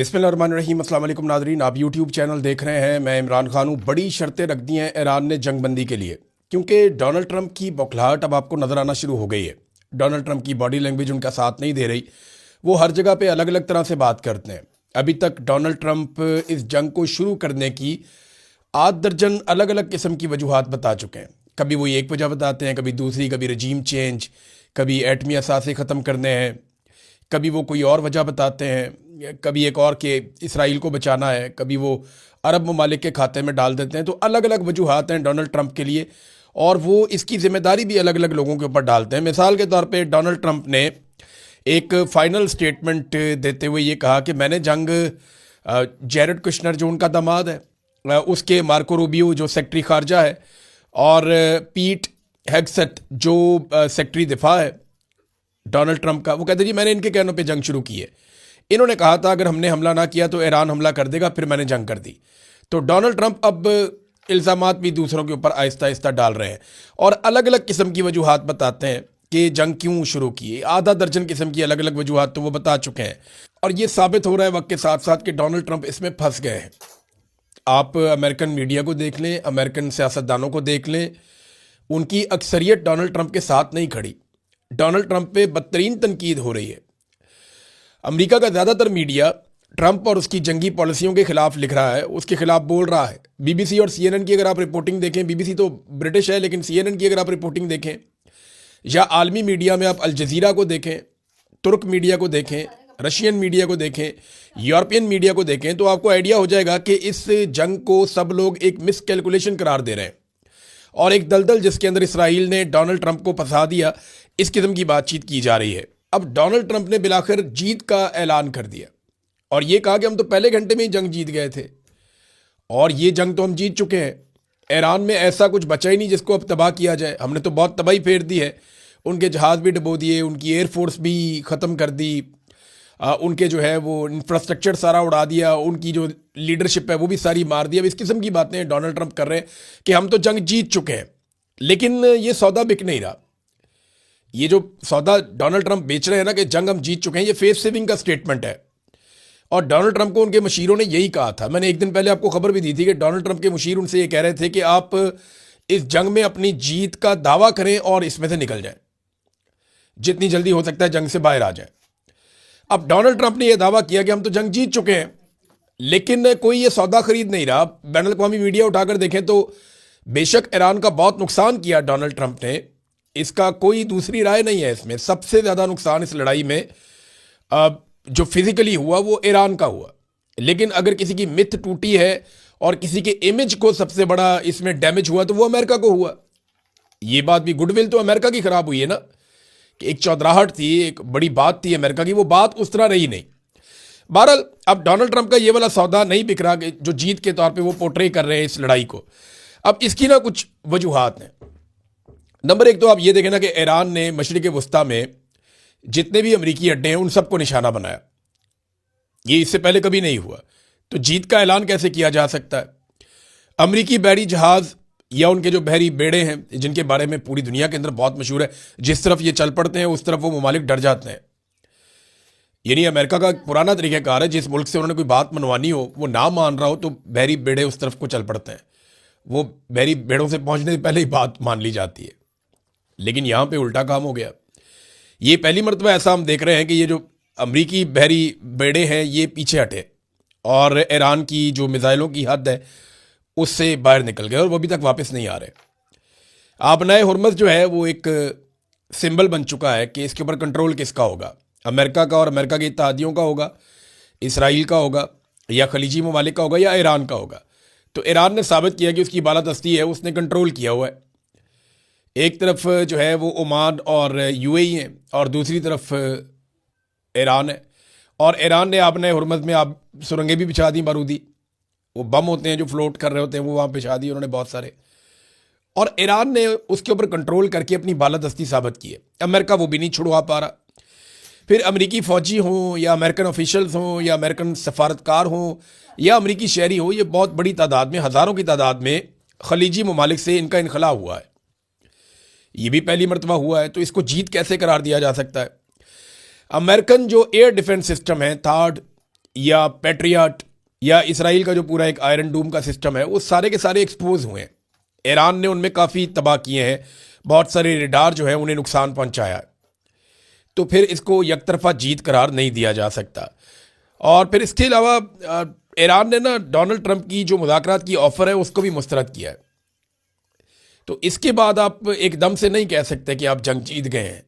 बिस्मिल्लाहिर्रहमानिर्रहीम। अस्सलाम वालेकुम नाज़रीन, आप यूट्यूब चैनल देख रहे हैं। मैं इमरान खान हूँ। बड़ी शर्तें रख दी हैं ईरान ने जंगबंदी के लिए, क्योंकि डोनाल्ड ट्रंप की बौखलाहट अब आपको नज़र आना शुरू हो गई है। डोनाल्ड ट्रंप की बॉडी लैंग्वेज उनका साथ नहीं दे रही। वो हर जगह पे अलग अलग तरह से बात करते हैं। अभी तक डोनाल्ड ट्रंप इस जंग को शुरू करने की 8 दर्जन अलग अलग किस्म की वजूहात बता चुके हैं। कभी वो एक वजह बताते हैं, कभी दूसरी, कभी रजीम चेंज, कभी एटमी असासे ख़त्म करने हैं, कभी वो कोई और वजह बताते हैं, कभी एक और कि इसराइल को बचाना है, कभी वो अरब ममालिक के खाते में डाल देते हैं। तो अलग अलग वजूहात हैं डोनाल्ड ट्रंप के लिए, और वो इसकी जिम्मेदारी भी अलग अलग लोगों के ऊपर डालते हैं। मिसाल के तौर पे डोनाल्ड ट्रंप ने एक फाइनल स्टेटमेंट देते हुए ये कहा कि मैंने जंग जेरेड कुशनर जो उनका दामाद है, उसके मार्को रूबियो जो सेक्रेटरी खारजा है, और पीट हेगसेथ जो सेक्रेटरी दिफा है डोनाल्ड ट्रंप का, वो कहते जी मैंने इनके कहनों पे जंग शुरू की है। इन्होंने कहा था अगर हमने हमला ना किया तो ईरान हमला कर देगा, फिर मैंने जंग कर दी। तो डोनाल्ड ट्रंप अब इल्ज़ामात भी दूसरों के ऊपर आहिस्ता आहिस्ता डाल रहे हैं और अलग अलग किस्म की वजूहात बताते हैं कि जंग क्यों शुरू की। आधा दर्जन किस्म की अलग अलग वजूहात तो वो बता चुके हैं, और ये साबित हो रहा है वक्त के साथ साथ कि डोनाल्ड ट्रंप इसमें फंस गए हैं। आप अमेरिकन मीडिया को देख लें, अमेरिकन सियासतदानों को देख लें, उनकी अक्सरियत डोनाल्ड ट्रंप के साथ नहीं खड़ी। डोनाल्ड ट्रंप पे बदतरीन तनकीद हो रही है। अमेरिका का ज़्यादातर मीडिया ट्रंप और उसकी जंगी पॉलिसियों के खिलाफ लिख रहा है, उसके खिलाफ बोल रहा है। बीबीसी और सीएनएन की अगर आप रिपोर्टिंग देखें, बीबीसी तो ब्रिटिश है लेकिन सीएनएन की अगर आप रिपोर्टिंग देखें, या आलमी मीडिया में आप अल जज़ीरा को देखें, तुर्क मीडिया को देखें, रशियन मीडिया को देखें, यूरोपियन मीडिया को देखें, तो आपको आइडिया हो जाएगा कि इस जंग को सब लोग एक मिस कैलकुलेशन करार दे रहे हैं और एक दलदल जिसके अंदर इसराइल ने डोनाल्ड ट्रंप को फंसा दिया, इस किस्म की बातचीत की जा रही है। अब डोनाल्ड ट्रंप ने बिलाखिर जीत का ऐलान कर दिया और ये कहा कि हम तो पहले घंटे में ही जंग जीत गए थे, और ये जंग तो हम जीत चुके हैं। ईरान में ऐसा कुछ बचा ही नहीं जिसको अब तबाह किया जाए। हमने तो बहुत तबाही फेर दी है। उनके जहाज़ भी डुबो दिए, उनकी एयरफोर्स भी ख़त्म कर दी, उनके जो है वो इंफ्रास्ट्रक्चर सारा उड़ा दिया, उनकी जो लीडरशिप है वो भी सारी मार दी। अब इस किस्म की बातें डोनाल्ड ट्रंप कर रहे हैं कि हम तो जंग जीत चुके हैं, लेकिन ये सौदा बिक नहीं रहा। ये जो सौदा डोनाल्ड ट्रंप बेच रहे हैं ना कि जंग हम जीत चुके हैं, ये फेस सेविंग का स्टेटमेंट है। और डोनाल्ड ट्रंप को उनके मशीरों ने यही कहा था। मैंने एक दिन पहले आपको खबर भी दी थी कि डोनाल्ड ट्रंप के मशीर उनसे ये कह रहे थे कि आप इस जंग में अपनी जीत का दावा करें और इसमें से निकल जाएं, जितनी जल्दी हो सकता है जंग से बाहर आ जाए। अब डोनाल्ड ट्रंप ने यह दावा किया कि हम तो जंग जीत चुके हैं, लेकिन कोई ये सौदा खरीद नहीं रहा। बैन अल-अक़वामी मीडिया उठाकर देखें तो बेशक ईरान का बहुत नुकसान किया डोनाल्ड ट्रंप ने, इसका कोई दूसरी राय नहीं है। इसमें सबसे ज़्यादा नुकसान इस लड़ाई में जो फिजिकली हुआ वो ईरान का हुआ, लेकिन अगर किसी की मिथ टूटी है और किसी के इमेज को सबसे बड़ा इसमें डैमेज हुआ तो वो अमेरिका को हुआ। ये बात भी, गुडविल तो अमेरिका की खराब हुई है ना, कि एक चौधराहट थी, एक बड़ी बात थी अमेरिका की, वो बात उस तरह रही नहीं। बहरहाल अब डोनाल्ड ट्रंप का ये वाला सौदा नहीं बिक रहा कि जो जीत के तौर पे वो पोर्ट्रे कर रहे हैं इस लड़ाई को। अब इसकी ना कुछ वजूहात हैं। नंबर एक तो आप ये देखें ना कि ईरान ने मशरिक़ वस्ता में जितने भी अमरीकी अड्डे हैं उन सबको निशाना बनाया। ये इससे पहले कभी नहीं हुआ। तो जीत का ऐलान कैसे किया जा सकता है? अमरीकी बहरी जहाज़ या उनके जो बहरी बेड़े हैं, जिनके बारे में पूरी दुनिया के अंदर बहुत मशहूर है, जिस तरफ ये चल पड़ते हैं उस तरफ वो ममालिक डर जाते हैं। यानी अमेरिका का पुराना तरीक़ाकार है, जिस मुल्क से उन्होंने कोई बात मनवानी हो, वो ना मान रहा हो तो बहरी बेड़े उस तरफ को चल पड़ते हैं। वो बहरी बेड़ों से पहुंचने से पहले ही बात मान ली जाती है। लेकिन यहाँ पे उल्टा काम हो गया। ये पहली मरतबा ऐसा हम देख रहे हैं कि ये जो अमरीकी बहरी बेड़े हैं ये पीछे हटे और ईरान की जो मिसाइलों की हद है उससे बाहर निकल गए, और वो अभी तक वापस नहीं आ रहे। आबनाए हुर्मुज़ जो है वो एक सिंबल बन चुका है कि इसके ऊपर कंट्रोल किसका होगा, अमेरिका का और अमेरिका के इत्तेहादियों का होगा, इसराइल का होगा, या खलीजी ममालिक का होगा, या ईरान का होगा। तो ईरान ने साबित किया कि उसकी बालादस्ती है, उसने कंट्रोल किया हुआ है। एक तरफ जो है वो ओमान और यूएई है और दूसरी तरफ ईरान है, और ईरान ने आपने हुर्मुज़ में आप सुरंगें भी बिछा दी बारूदी, वो बम होते हैं जो फ्लोट कर रहे होते हैं वो वहाँ बिछा दिए उन्होंने बहुत सारे, और ईरान ने उसके ऊपर कंट्रोल करके अपनी बालादस्ती साबित की है। अमेरिका वो भी नहीं छुड़वा पा रहा। फिर अमेरिकी फ़ौजी हों या अमेरिकन ऑफिशल्स हों या अमेरिकन सफारतकार हों या अमेरिकी शहरी हो, ये बहुत बड़ी तादाद में, हज़ारों की तादाद में खलीजी ममालिक से इनका इनखला हुआ है। ये भी पहली मरतबा हुआ है। तो इसको जीत कैसे करार दिया जा सकता है? अमेरिकन जो एयर डिफेंस सिस्टम है, थार्ड या पैट्रियट या इसराइल का जो पूरा एक आयरन डूम का सिस्टम है, वो सारे के सारे एक्सपोज हुए हैं। ईरान ने उनमें काफ़ी तबाह किए हैं, बहुत सारे रेडार जो है उन्हें नुकसान पहुंचाया है। तो फिर इसको यकतरफा जीत करार नहीं दिया जा सकता। और फिर इसके अलावा ईरान ने ना डोनाल्ड ट्रंप की जो मुज़ाकरात की ऑफ़र है उसको भी मुस्तरद किया है। तो इसके बाद आप एकदम से नहीं कह सकते कि आप जंग जीत गए हैं।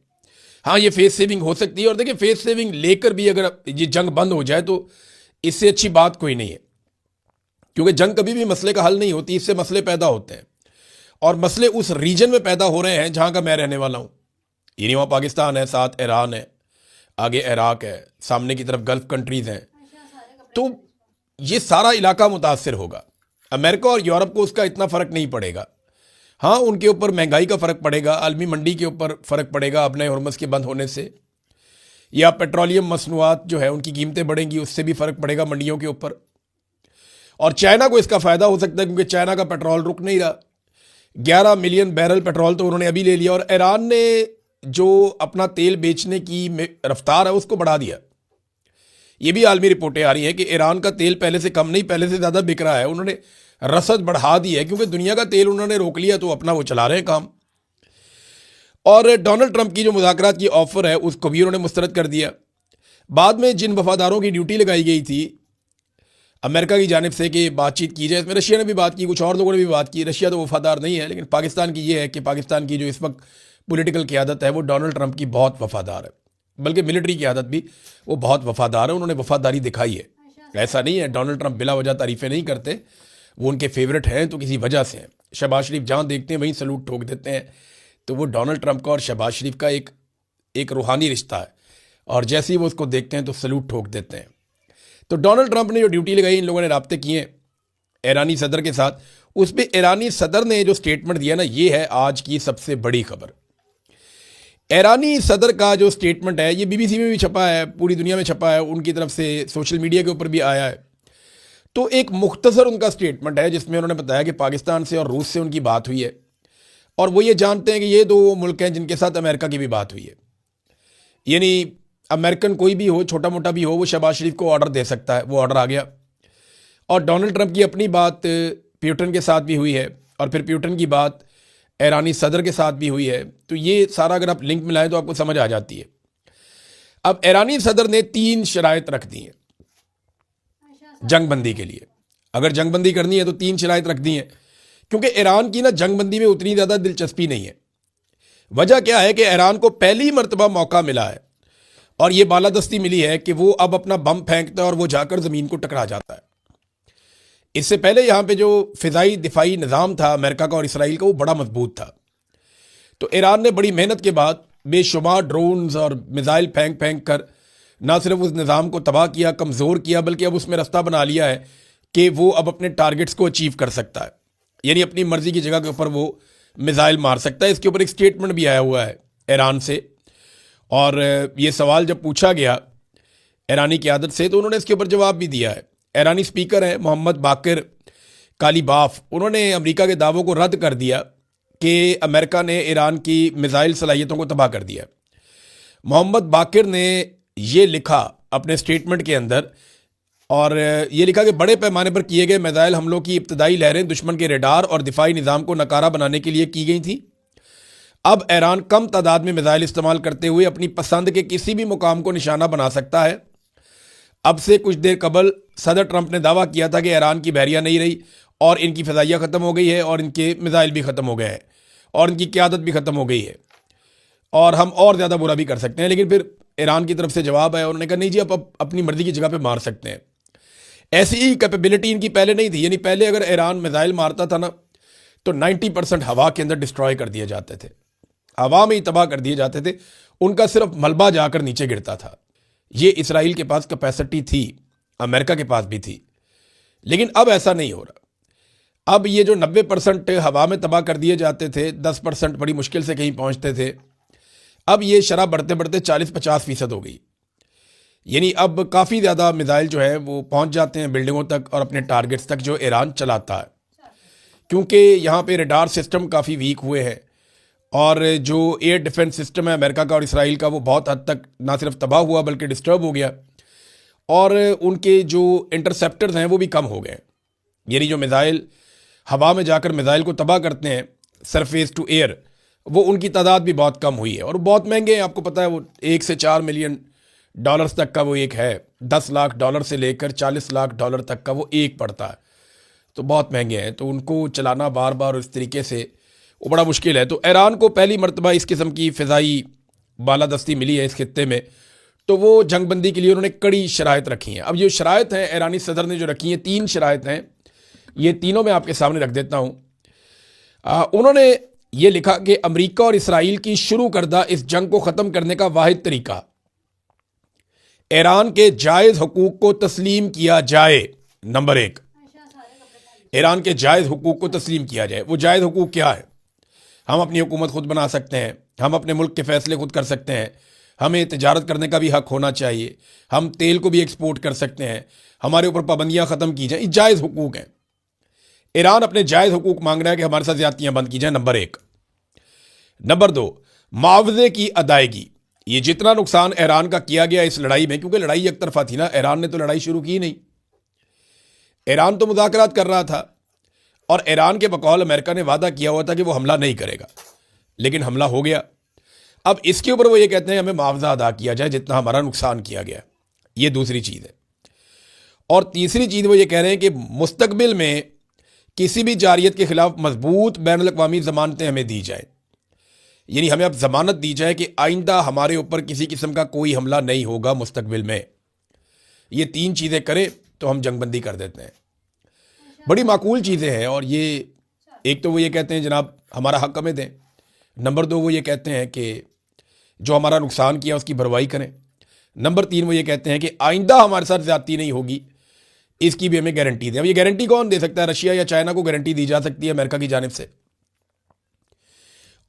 हाँ, ये फेस सेविंग हो सकती है, और देखिए फेस सेविंग लेकर भी अगर ये जंग बंद हो जाए तो इससे अच्छी बात कोई नहीं है, क्योंकि जंग कभी भी मसले का हल नहीं होती, इससे मसले पैदा होते हैं। और मसले उस रीजन में पैदा हो रहे हैं जहाँ का मैं रहने वाला हूँ। यानी वहाँ पाकिस्तान है, साथ ईरान है, आगे इराक है, सामने की तरफ गल्फ कंट्रीज़ हैं। तो ये सारा इलाका मुतासर होगा। अमेरिका और यूरोप को उसका इतना फ़र्क नहीं पड़ेगा। हाँ, उनके ऊपर महंगाई का फ़र्क पड़ेगा, आलमी मंडी के ऊपर फ़र्क पड़ेगा अपने हरमुज़ के बंद होने से, या पेट्रोलियम मसनूआत जो है उनकी कीमतें बढ़ेंगी, उससे भी फ़र्क पड़ेगा मंडियों के ऊपर। और चाइना को इसका फ़ायदा हो सकता है, क्योंकि चाइना का पेट्रोल रुक नहीं रहा। 11 मिलियन बैरल पेट्रोल तो उन्होंने अभी ले लिया, और ईरान ने जो अपना तेल बेचने की रफ्तार है उसको बढ़ा दिया। ये भी आलमी रिपोर्टें आ रही हैं कि ईरान का तेल पहले से कम नहीं, पहले से ज़्यादा बिक रहा है। उन्होंने रसद बढ़ा दी है, क्योंकि दुनिया का तेल उन्होंने रोक लिया, तो अपना वो चला रहे हैं काम। और डोनाल्ड ट्रंप की जो मुज़ाकरात की ऑफ़र है उसको भी उन्होंने मुस्तरद कर दिया। बाद में जिन वफादारों की ड्यूटी लगाई गई थी अमेरिका की जानिब से कि बातचीत की जाए, इसमें रशिया ने भी बात की, कुछ और लोगों ने भी बात की। रशिया तो वफादार नहीं है, लेकिन पाकिस्तान की ये है कि पाकिस्तान की जो इस वक्त पॉलिटिकल क़यादत है वो डोनाल्ड ट्रंप की बहुत वफादार है, बल्कि मिलिट्री क़यादत भी वो बहुत वफादार है। उन्होंने वफादारी दिखाई है। ऐसा नहीं है डोनाल्ड ट्रंप बिला वजह तारीफ़ें नहीं करते, वो उनके फेवरेट हैं तो किसी वजह से हैं। शहबाज शरीफ जहाँ देखते हैं वहीं सलूट ठोक देते हैं। तो वो डोनाल्ड ट्रंप का और शहबाज शरीफ का एक रूहानी रिश्ता है, और जैसे ही वो उसको देखते हैं तो सलूट ठोक देते हैं। तो डोनाल्ड ट्रंप ने जो ड्यूटी लगाई, इन लोगों ने राब्ते किए ईरानी सदर के साथ, उस पर ईरानी सदर ने जो स्टेटमेंट दिया ना, ये है आज की सबसे बड़ी खबर। ईरानी सदर का जो स्टेटमेंट है, ये बीबीसी में भी छपा है, पूरी दुनिया में छपा है, उनकी तरफ से सोशल मीडिया के ऊपर भी आया है। तो एक मुख्तसर उनका स्टेटमेंट है जिसमें उन्होंने बताया कि पाकिस्तान से और रूस से उनकी बात हुई है, और वो ये जानते हैं कि ये दो मुल्क हैं जिनके साथ अमेरिका की भी बात हुई है। यानी अमेरिकन कोई भी हो, छोटा मोटा भी हो, वो शहबाज शरीफ को ऑर्डर दे सकता है। वो ऑर्डर आ गया। और डोनाल्ड ट्रंप की अपनी बात प्यूटन के साथ भी हुई है, और फिर प्यूटन की बात ईरानी सदर के साथ भी हुई है। तो ये सारा अगर आप लिंक मिलाएं तो आपको समझ आ जाती है। अब ईरानी सदर ने 3 शराइत रख दी हैं जंगबंदी के लिए। अगर जंगबंदी करनी है तो 3 शराइत रख दी हैं, क्योंकि ईरान की ना जंगबंदी में उतनी ज़्यादा दिलचस्पी नहीं है। वजह क्या है कि ईरान को पहली मरतबा मौका मिला है, और ये बालादस्ती मिली है कि वो अब अपना बम फेंकता है और वो जाकर ज़मीन को टकरा जाता है। इससे पहले यहाँ पे जो फ़िज़ाई दिफाई निज़ाम था अमेरिका का और इसराइल का, वो बड़ा मजबूत था। तो ईरान ने बड़ी मेहनत के बाद बेशुमार ड्रोन्स और मिज़ाइल फेंक फेंक कर ना सिर्फ उस निज़ाम को तबाह किया, कमज़ोर किया, बल्कि अब उसमें रास्ता बना लिया है कि वो अब अपने टारगेट्स को अचीव कर सकता है। यानी अपनी मर्ज़ी की जगह के ऊपर वो मिज़ाइल मार सकता है। इसके ऊपर एक स्टेटमेंट भी आया हुआ है ईरान से, और ये सवाल जब पूछा गया ईरानी क़यादत से तो उन्होंने इसके ऊपर जवाब भी दिया है। ईरानी स्पीकर हैं मोहम्मद बाकिर कालीबाफ, उन्होंने अमेरिका के दावों को रद्द कर दिया कि अमेरिका ने ईरान की मिज़ाइल सलाहियतों को तबाह कर दिया। मोहम्मद बाकिर ने ये लिखा अपने स्टेटमेंट के अंदर, और ये लिखा कि बड़े पैमाने पर किए गए मिज़ाइल हमलों की इब्तदाई लहरें दुश्मन के रेडार और दिफाई निज़ाम को नकारा बनाने के लिए की गई थी। अब ईरान कम तादाद में मिज़ाइल इस्तेमाल करते हुए अपनी पसंद के किसी भी मुकाम को निशाना बना सकता है। अब से कुछ देर कबल सदर ट्रंप ने दावा किया था कि ईरान की बहरिया नहीं रही, और इनकी फ़िज़ाइया ख़त्म हो गई है, और इनके मिज़ाइल भी ख़त्म हो गए हैं, और इनकी क़यादत भी ख़त्म हो गई है, और हम और ज़्यादा बुरा भी कर सकते हैं। लेकिन फिर ईरान की तरफ से जवाब आया, उन्होंने कहा नहीं जी, आप अपनी मर्ज़ी की जगह पे मार सकते हैं। ऐसी ही कैपेबिलिटी इनकी पहले नहीं थी। यानी पहले अगर ईरान मिज़ाइल मारता था ना, तो 90% हवा के अंदर डिस्ट्रॉय कर दिए जाते थे, हवा में ही तबाह कर दिए जाते थे, उनका सिर्फ मलबा जाकर नीचे गिरता था। ये इसराइल के पास कैपेसिटी थी, अमेरिका के पास भी थी, लेकिन अब ऐसा नहीं हो रहा। अब ये जो 90% हवा में तबाह कर दिए जाते थे, 10% बड़ी मुश्किल से कहीं पहुंचते थे, अब ये शरह बढ़ते बढ़ते 40-50% हो गई। यानी अब काफ़ी ज़्यादा मिज़ाइल जो है वो पहुंच जाते हैं बिल्डिंगों तक और अपने टारगेट्स तक जो ईरान चलाता है, क्योंकि यहाँ पे रडार सिस्टम काफ़ी वीक हुए हैं, और जो एयर डिफेंस सिस्टम है अमेरिका का और इसराइल का, वो बहुत हद तक ना सिर्फ तबाह हुआ बल्कि डिस्टर्ब हो गया। और उनके जो इंटरसेप्टर्स हैं वो भी कम हो गए। यानी जो मिसाइल हवा में जाकर मिसाइल को तबाह करते हैं सरफेस टू एयर, वो उनकी तादाद भी बहुत कम हुई है और बहुत महंगे हैं। आपको पता है वो 1 से 4 मिलियन डॉलर्स तक का वो एक है, 10 लाख डॉलर से लेकर 40 लाख डॉलर तक का वो एक पड़ता है, तो बहुत महंगे हैं। तो उनको चलाना बार बार इस तरीके से वो बड़ा मुश्किल है। तो ईरान को पहली मरतबा इस किस्म की फ़िज़ाई बालादस्ती मिली है इस खित्ते में, तो वो जंगबंदी के लिए उन्होंने कड़ी शराइत रखी हैं। अब ये शराइत हैं ईरानी सदर ने जो रखी हैं, 3 शराइत हैं, ये तीनों मैं आपके सामने रख देता हूँ। उन्होंने ये लिखा कि अमेरिका और इसराइल की शुरू करदा इस जंग को ख़त्म करने का वाहिद तरीका ईरान के जायज़ हुकूक को तस्लीम किया जाए। नंबर 1, ईरान के जायज़ हुकूक को तस्लीम किया जाए। वो जायज़ हुकूक क्या है? हम अपनी हुकूमत खुद बना सकते हैं, हम अपने मुल्क के फ़ैसले खुद कर सकते हैं, हमें तिजारत करने का भी हक़ होना चाहिए, हम तेल को भी एक्सपोर्ट कर सकते हैं, हमारे ऊपर पाबंदियाँ ख़त्म की जाएँ, ये जायज़ हुकूक हैं। ईरान अपने जायज़ हुकूक मांग रहा है कि हमारे साथ ज़्यादतियाँ बंद की जाएँ, नंबर 1। नंबर 2, मुआवजे की अदायगी। ये जितना नुकसान ईरान का किया गया इस लड़ाई में, क्योंकि लड़ाई एक तरफा थी ना, ईरान ने तो लड़ाई शुरू की नहीं, ईरान तो मुज़ाकरात कर रहा था और ईरान के बकौल अमेरिका ने वादा किया हुआ था कि वो हमला नहीं करेगा, लेकिन हमला हो गया। अब इसके ऊपर वो ये कहते हैं हमें मुआवजा अदा किया जाए जितना हमारा नुकसान किया गया। ये दूसरी चीज़ है। और तीसरी चीज़ वो ये कह रहे हैं कि मुस्तकबिल में किसी भी जारियत के खिलाफ मजबूत बैनुल अक़वामी ज़मानतें हमें दी जाए, यानी हमें अब ज़मानत दी जाए कि आइंदा हमारे ऊपर किसी किस्म का कोई हमला नहीं होगा मुस्तकबिल में। ये 3 चीज़ें करें तो हम जंगबंदी कर देते हैं। बड़ी माकूल चीज़ें हैं। और ये एक तो वो ये कहते हैं जनाब हमारा हक़ हमें दें, नंबर 2 वो ये कहते हैं कि जो हमारा नुकसान किया उसकी भरवाई करें, नंबर 3 वो ये कहते हैं कि आइंदा हमारे साथ ज़्यादती नहीं होगी, इसकी भी हमें गारंटी दें। अब ये गारंटी कौन दे सकता है? रशिया या चाइना को गारंटी दी जा सकती है अमेरिका की जानिब से,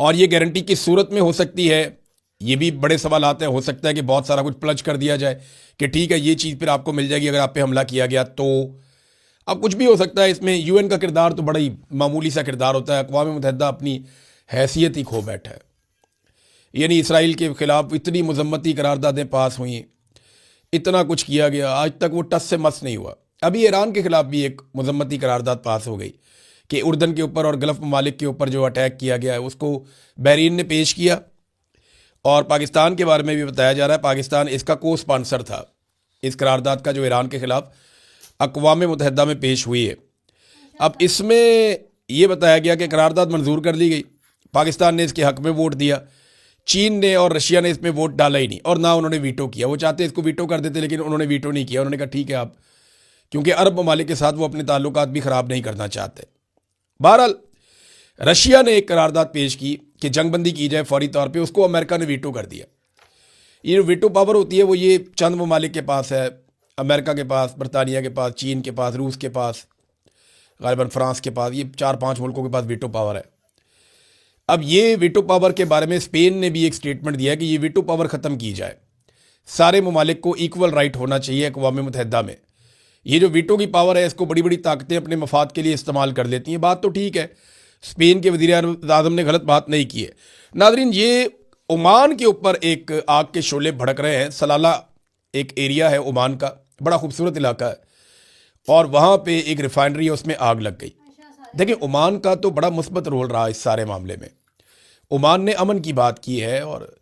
और ये गारंटी किस सूरत में हो सकती है ये भी बड़े सवाल आते हैं। हो सकता है कि बहुत सारा कुछ प्लज कर दिया जाए कि ठीक है ये चीज़ फिर आपको मिल जाएगी अगर आप पे हमला किया गया तो। अब कुछ भी हो सकता है इसमें। यूएन का किरदार तो बड़ा ही मामूली सा किरदार होता है। अक़वाम मुत्तहिदा अपनी हैसियत ही खो बैठा है। यानी इसराइल के ख़िलाफ़ इतनी मज़म्मती करारदादें पास हुई, इतना कुछ किया गया, आज तक वो टस से मस नहीं हुआ। अभी ईरान के ख़िलाफ़ भी एक मज़म्मती करारदाद पास हो गई कि उर्दन के ऊपर और गल्फ़ ममालिक के ऊपर जो अटैक किया गया है उसको बहरीन ने पेश किया। और पाकिस्तान के बारे में भी बताया जा रहा है पाकिस्तान इसका को स्पॉन्सर था, इस करारदाद का जो ईरान के ख़िलाफ़ अक़वाम मुत्तहिदा में पेश हुई है। अब इसमें यह बताया गया कि करारदाद मंजूर कर ली गई, पाकिस्तान ने इसके हक़ में वोट दिया, चीन ने और रशिया ने इसमें वोट डाला ही नहीं और ना उन्होंने वीटो किया। वो चाहते इसको वीटो कर देते लेकिन उन्होंने वीटो नहीं किया। उन्होंने कहा ठीक है आप, क्योंकि अरब ममालिक के साथ वो अपने ताल्लुकात भी ख़राब नहीं करना चाहते। बहरहाल रशिया ने एक करारदाद पेश की कि जंगबंदी की जाए फौरी तौर पे, उसको अमेरिका ने वीटो कर दिया। ये वीटो पावर होती है वो ये चंद ममालिक के पास है, अमेरिका के पास, बरतानिया के पास, चीन के पास, रूस के पास, ग़ालिबन फ्रांस के पास, ये 4-5 मुल्कों के पास वीटो पावर है। अब ये वीटो पावर के बारे में स्पेन ने भी एक स्टेटमेंट दिया कि ये वीटो पावर ख़त्म की जाए, सारे ममालिक को इक्वल राइट होना चाहिए अक़वाम मुत्तहिदा में। ये जो वीटो की पावर है इसको बड़ी बड़ी ताकतें अपने मफाद के लिए इस्तेमाल कर लेती हैं। बात तो ठीक है, स्पेन के वज़ीर-ए-आज़म ने गलत बात नहीं की है। नाज़रीन, ये ओमान के ऊपर एक आग के शोले भड़क रहे हैं। सलाला एक एरिया है ओमान का, बड़ा खूबसूरत इलाका है, और वहाँ पे एक रिफाइनरी है, उसमें आग लग गई। देखिए ओमान का तो बड़ा मुस्बत रोल रहा इस सारे मामले में। ओमान ने अमन की बात की है और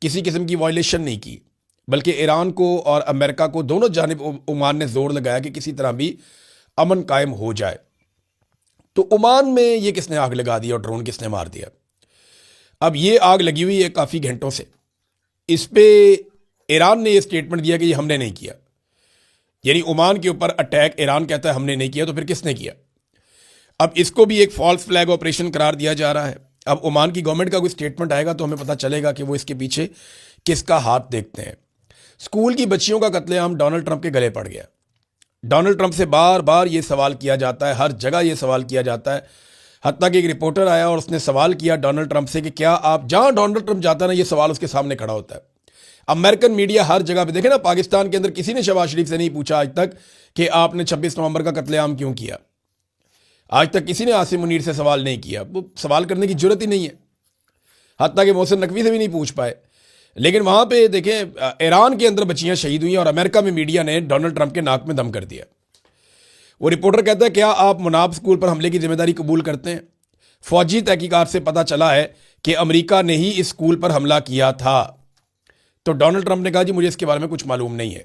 किसी किस्म की वायलेशन नहीं की, बल्कि ईरान को और अमेरिका को दोनों जानिब ओमान ने जोर लगाया कि किसी तरह भी अमन कायम हो जाए। तो ओमान में ये किसने आग लगा दी और ड्रोन किसने मार दिया? अब ये आग लगी हुई है काफ़ी घंटों से, इस पे ईरान ने ये स्टेटमेंट दिया कि ये हमने नहीं किया। यानी ओमान के ऊपर अटैक ईरान कहता है हमने नहीं किया, तो फिर किसने किया? अब इसको भी एक फॉल्स फ्लैग ऑपरेशन करार दिया जा रहा है। अब ओमान की गवर्नमेंट का कोई स्टेटमेंट आएगा तो हमें पता चलेगा कि वो इसके पीछे किसका हाथ देखते हैं। स्कूल की बच्चियों का कत्लेआम डोनाल्ड ट्रंप के गले पड़ गया। डोनाल्ड ट्रंप से बार बार ये सवाल किया जाता है, हर जगह ये सवाल किया जाता है। हत्ता कि एक रिपोर्टर आया और उसने सवाल किया डोनाल्ड ट्रंप से कि क्या आप, जहाँ डोनाल्ड ट्रंप जाता है ना, ये सवाल उसके सामने खड़ा होता है। अमेरिकन मीडिया हर जगह पे, देखे ना, पाकिस्तान के अंदर किसी ने शहबाज शरीफ से नहीं पूछा आज तक कि आपने 26 नवंबर का कत्लेआम क्यों किया। आज तक किसी ने आसिम मुनीर से सवाल नहीं किया, वो सवाल करने की जरूरत ही नहीं है। हत्ता कि मोहसिन नकवी से भी नहीं पूछ पाए। लेकिन वहां पे देखें ईरान के अंदर बच्चियां शहीद हुई और अमेरिका में मीडिया ने डोनाल्ड ट्रंप के नाक में दम कर दिया। वो रिपोर्टर कहता है, क्या आप मुनाब स्कूल पर हमले की जिम्मेदारी कबूल करते हैं? फौजी तहकीकात से पता चला है कि अमेरिका ने ही इस स्कूल पर हमला किया था। तो डोनाल्ड ट्रंप ने कहा, जी मुझे इसके बारे में कुछ मालूम नहीं है।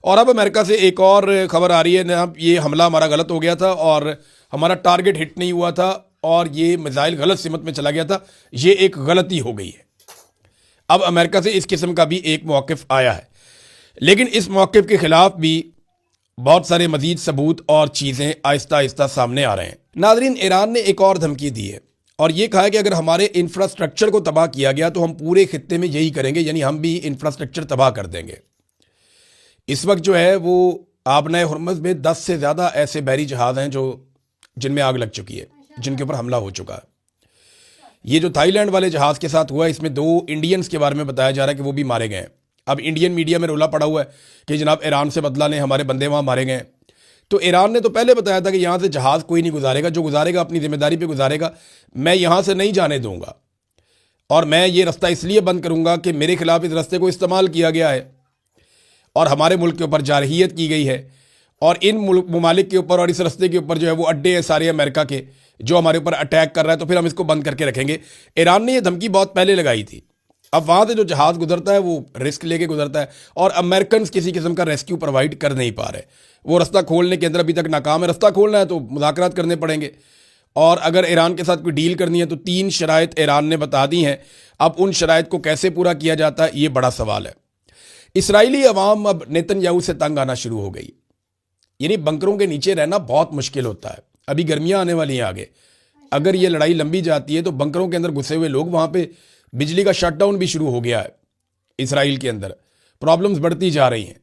और अब अमेरिका से एक और खबर आ रही है ना, ये हमला हमारा गलत हो गया था और हमारा टारगेट हिट नहीं हुआ था और ये मिसाइल गलत सिमत में चला गया था, ये एक गलती हो गई है। अब अमेरिका से इस किस्म का भी एक मौक़िफ़ आया है, लेकिन इस मौक़िफ़ के खिलाफ भी बहुत सारे मजीद सबूत और चीज़ें आहिस्ता आहिस्ता सामने आ रहे हैं। नाज़रीन, ईरान ने एक और धमकी दी है और ये कहा है कि अगर हमारे इंफ्रास्ट्रक्चर को तबाह किया गया तो हम पूरे खित्ते में यही करेंगे, यानी हम भी इंफ्रास्ट्रक्चर तबाह कर देंगे। इस वक्त जो है वो आबनाए हुर्मुज़ में 10 से ज़्यादा ऐसे बहरी जहाज़ हैं जो जिनमें आग लग चुकी है, जिनके ऊपर हमला हो चुका है। ये जो थाईलैंड वाले जहाज़ के साथ हुआ है, इसमें 2 इंडियंस के बारे में बताया जा रहा है कि वो भी मारे गए हैं। अब इंडियन मीडिया में रोला पड़ा हुआ है कि जनाब ईरान से बदला ने हमारे बंदे वहाँ मारे गए। तो ईरान ने तो पहले बताया था कि यहाँ से जहाज़ कोई नहीं गुजारेगा, जो गुजारेगा अपनी जिम्मेदारी पे गुजारेगा, मैं यहाँ से नहीं जाने दूंगा और मैं ये रास्ता इसलिए बंद करूँगा कि मेरे खिलाफ इस रास्ते को इस्तेमाल किया गया है और हमारे मुल्क के ऊपर जारहियत की गई है और इन ममालिक के ऊपर और इस रास्ते के ऊपर जो है वो अड्डे हैं सारे अमेरिका के, जो हमारे ऊपर अटैक कर रहा है, तो फिर हम इसको बंद करके रखेंगे। ईरान ने ये धमकी बहुत पहले लगाई थी। अब वहाँ से जो जहाज़ गुजरता है वो रिस्क लेके गुजरता है और अमेरिकन किसी किस्म का रेस्क्यू प्रोवाइड कर नहीं पा रहे। वो रास्ता खोलने के अंदर अभी तक नाकाम है। रास्ता खोलना है तो मुज़ाकरात करने पड़ेंगे और अगर ईरान के साथ कोई डील करनी है तो 3 शराइत ईरान ने बता दी हैं। अब उन शराइत को कैसे पूरा किया जाता है, ये बड़ा सवाल है। इसराइली अवाम अब नेतन्याहू से तंग आना शुरू हो गई, यानी बंकरों के नीचे रहना बहुत मुश्किल होता है। अभी गर्मियाँ आने वाली हैं आगे, अगर ये लड़ाई लंबी जाती है तो बंकरों के अंदर घुसे हुए लोग, वहाँ पे बिजली का शटडाउन भी शुरू हो गया है। इसराइल के अंदर प्रॉब्लम्स बढ़ती जा रही हैं।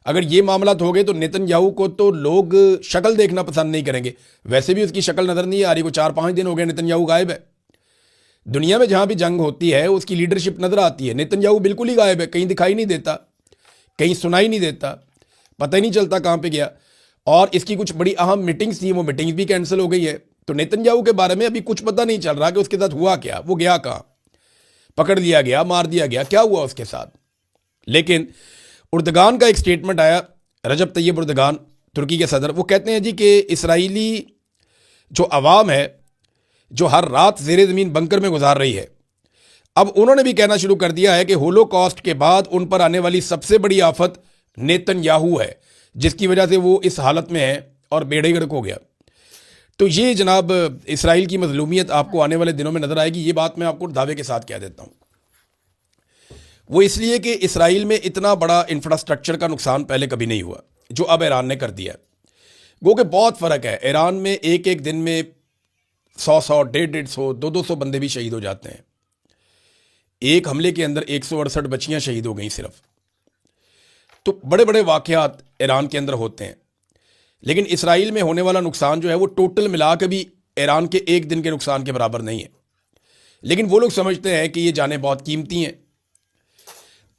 अगर ये मामला हो गए तो नेतन्याहू को तो लोग शक्ल देखना पसंद नहीं करेंगे। वैसे भी उसकी शक्ल नज़र नहीं आ रही, को 4-5 दिन हो गए नेतन्याहू गायब है। दुनिया में जहाँ भी जंग होती है उसकी लीडरशिप नज़र आती है, नेतन्याहू बिल्कुल ही गायब है, कहीं दिखाई नहीं देता, कहीं सुनाई नहीं देता, पता ही नहीं चलता कहाँ पर गया। और इसकी कुछ बड़ी अहम मीटिंग्स थी, वो मीटिंग्स भी कैंसिल हो गई है। तो नेतन्याहू के बारे में अभी कुछ पता नहीं चल रहा कि उसके साथ हुआ क्या, वो गया कहाँ, पकड़ लिया गया, मार दिया गया, क्या हुआ उसके साथ। लेकिन उर्दगान का एक स्टेटमेंट आया, रजब तैयब उर्दगान, तुर्की के सदर, वो कहते हैं जी कि इसराइली जो अवाम है जो हर रात ज़ेरे ज़मीन बंकर में गुजार रही है, अब उन्होंने भी कहना शुरू कर दिया है कि होलोकॉस्ट के बाद उन पर आने वाली सबसे बड़ी आफत नेतन्याहू है, जिसकी वजह से वो इस हालत में है और बेड़े गर्क हो गया। तो ये जनाब इसराइल की मजलूमियत आपको आने वाले दिनों में नज़र आएगी। ये बात मैं आपको दावे के साथ कह देता हूँ। वो इसलिए कि इसराइल में इतना बड़ा इंफ्रास्ट्रक्चर का नुकसान पहले कभी नहीं हुआ जो अब ईरान ने कर दिया। गो कि बहुत फ़र्क है। ईरान में एक एक दिन में 100-100, 150-150, 200-200 बंदे भी शहीद हो जाते हैं। एक हमले के अंदर 168 बच्चियाँ शहीद हो गई सिर्फ। तो बड़े बड़े वाक़यात ईरान के अंदर होते हैं, लेकिन इसराइल में होने वाला नुकसान जो है वो टोटल मिला के भी ईरान के एक दिन के नुकसान के बराबर नहीं है। लेकिन वो लोग समझते हैं कि ये जानें बहुत कीमती हैं।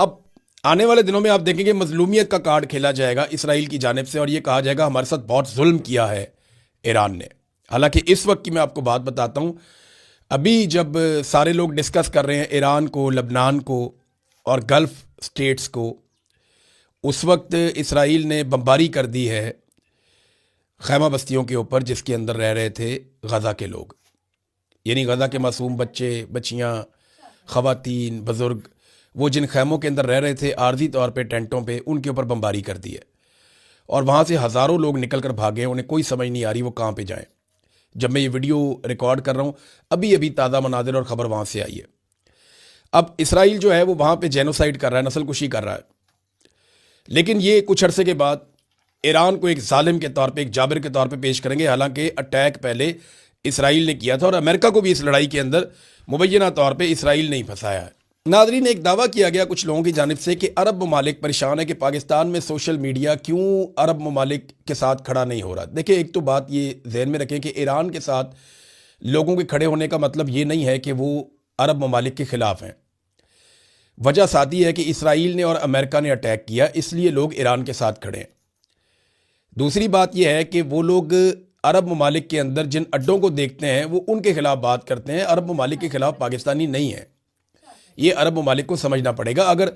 अब आने वाले दिनों में आप देखेंगे मजलूमियत का कार्ड खेला जाएगा इसराइल की जानिब से और ये कहा जाएगा हमारे साथ बहुत जुल्म किया है ईरान ने। हालांकि इस वक्त की मैं आपको बात बताता हूँ, अभी जब सारे लोग डिस्कस कर रहे हैं ईरान को, लबनान को और गल्फ़ स्टेट्स को, उस वक्त इसराइल ने बमबारी कर दी है खैमा बस्तियों के ऊपर जिसके अंदर रह रहे थे गज़ा के लोग, यानी गज़ा के मासूम बच्चे, बच्चियाँ, ख़वातीन, बुज़ुर्ग, वो जिन खैमों के अंदर रह रहे थे आर्जी तौर पे टेंटों पे, उनके ऊपर बमबारी कर दी है और वहाँ से हज़ारों लोग निकल कर भागे। उन्हें कोई समझ नहीं आ रही वो कहाँ पे जाएं। जब मैं ये वीडियो रिकॉर्ड कर रहा हूँ अभी अभी ताज़ा मनाज़िर और ख़बर वहाँ से आई है। अब इसराइल जो है वो वहाँ पे जेनोसाइड कर रहा है, नस्ल कुशी कर रहा है। लेकिन ये कुछ अरसे के बाद ईरान को एक जालिम के तौर पे, एक जाबिर के तौर पे पेश करेंगे। हालांकि अटैक पहले इसराइल ने किया था और अमेरिका को भी इस लड़ाई के अंदर मुबैना तौर पे इसराइल ने ही फंसाया है। नाज़रीन, एक दावा किया गया कुछ लोगों की जानिब से कि अरब ममालिक परेशान है कि पाकिस्तान में सोशल मीडिया क्यों अरब ममालिक के साथ खड़ा नहीं हो रहा। देखिए, एक तो बात ये ज़हन में रखें कि ईरान के साथ लोगों के खड़े होने का मतलब ये नहीं है कि वो अरब ममालिक के ख़िलाफ़ हैं। वजह सादी है कि इसराइल ने और अमेरिका ने अटैक किया, इसलिए लोग ईरान के साथ खड़े हैं। दूसरी बात यह है कि वो लोग अरब ममालिक के अंदर जिन अड्डों को देखते हैं वो उनके खिलाफ बात करते हैं, अरब ममालिक के खिलाफ पाकिस्तानी नहीं है। ये अरब ममालिक को समझना पड़ेगा। अगर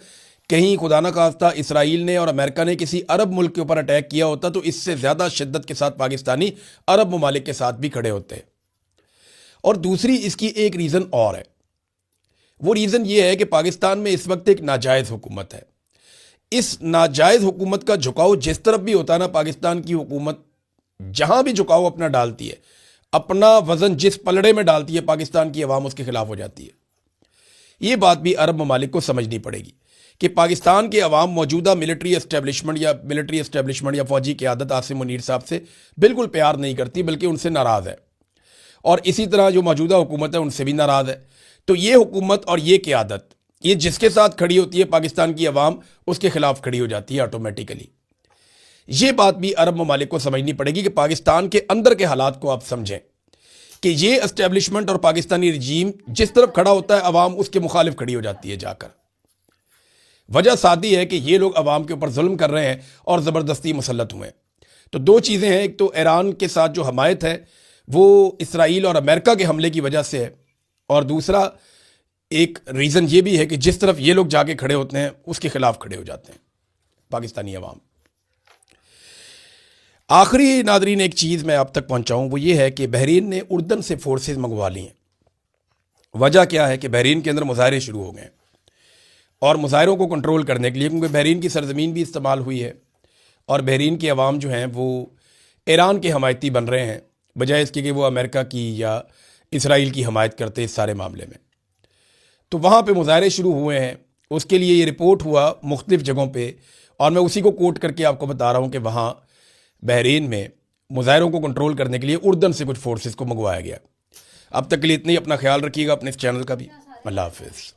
कहीं खुदा न खास्ता इसराइल ने और अमेरिका ने किसी अरब मुल्क के ऊपर अटैक किया होता तो इससे ज़्यादा शिद्दत के साथ पाकिस्तानी अरब ममालिक के साथ भी खड़े होते। और दूसरी इसकी एक रीज़न और है, वो रीज़न ये है कि पाकिस्तान में इस वक्त एक नाजायज़ हुकूमत है। इस नाजायज़ हुकूमत का झुकाव जिस तरफ भी होता है ना, पाकिस्तान की हुकूमत जहाँ भी झुकाव अपना डालती है, अपना वज़न जिस पलड़े में डालती है, पाकिस्तान की अवाम उसके खिलाफ हो जाती है। ये बात भी अरब ममालिक को समझनी पड़ेगी कि पाकिस्तान के अवाम मौजूदा मिलिट्री एस्टेब्लिशमेंट या फौजी क़यादत आसिम मुनीर साहब से बिल्कुल प्यार नहीं करती, बल्कि उनसे नाराज़ है। और इसी तरह जो मौजूदा हुकूमत है उनसे भी नाराज़ है। तो ये हुकूमत और ये क़यादत, ये जिसके साथ खड़ी होती है पाकिस्तान की अवाम उसके खिलाफ खड़ी हो जाती है ऑटोमेटिकली। ये बात भी अरब ममालिक को समझनी पड़ेगी कि पाकिस्तान के अंदर के हालात को आप समझें कि ये एस्टेब्लिशमेंट और पाकिस्तानी रजीम जिस तरफ खड़ा होता है अवाम उसके मुखालिफ खड़ी हो जाती है जाकर। वजह सादी है कि ये लोग अवाम के ऊपर जुल्म कर रहे हैं और ज़बरदस्ती मुसल्लत हुए हैं। तो दो चीज़ें हैं, एक तो ईरान के साथ जो हमायत है वो इसराइल और अमेरिका के हमले की वजह से है, और दूसरा एक रीज़न ये भी है कि जिस तरफ ये लोग जाके खड़े होते हैं उसके खिलाफ खड़े हो जाते हैं पाकिस्तानी अवाम। आखिरी नादरीन एक चीज़ मैं आप तक पहुंचाऊं, वो ये है कि बहरीन ने उर्दन से फोर्सेस मंगवा ली हैं। वजह क्या है कि बहरीन के अंदर मुजाहरे शुरू हो गए हैं, और मुजाहरों को कंट्रोल करने के लिए, क्योंकि बहरीन की सरजमीन भी इस्तेमाल हुई है और बहरीन के अवाम जो हैं वो ईरान के हमायती बन रहे हैं, बजाय इसके कि वो अमेरिका की या इसराइल की हमायत करते इस सारे मामले में। तो वहाँ पे मुजाहरे शुरू हुए हैं। उसके लिए ये रिपोर्ट हुआ मुख्तलिफ़ जगहों पे, और मैं उसी को कोट करके आपको बता रहा हूँ कि वहाँ बहरीन में मुजाहरों को कंट्रोल करने के लिए उर्दन से कुछ फोर्सेस को मंगवाया गया। अब तक के लिए इतनी, अपना ख्याल रखिएगा, अपने इस चैनल का भी। अल्लाह हाफिज़।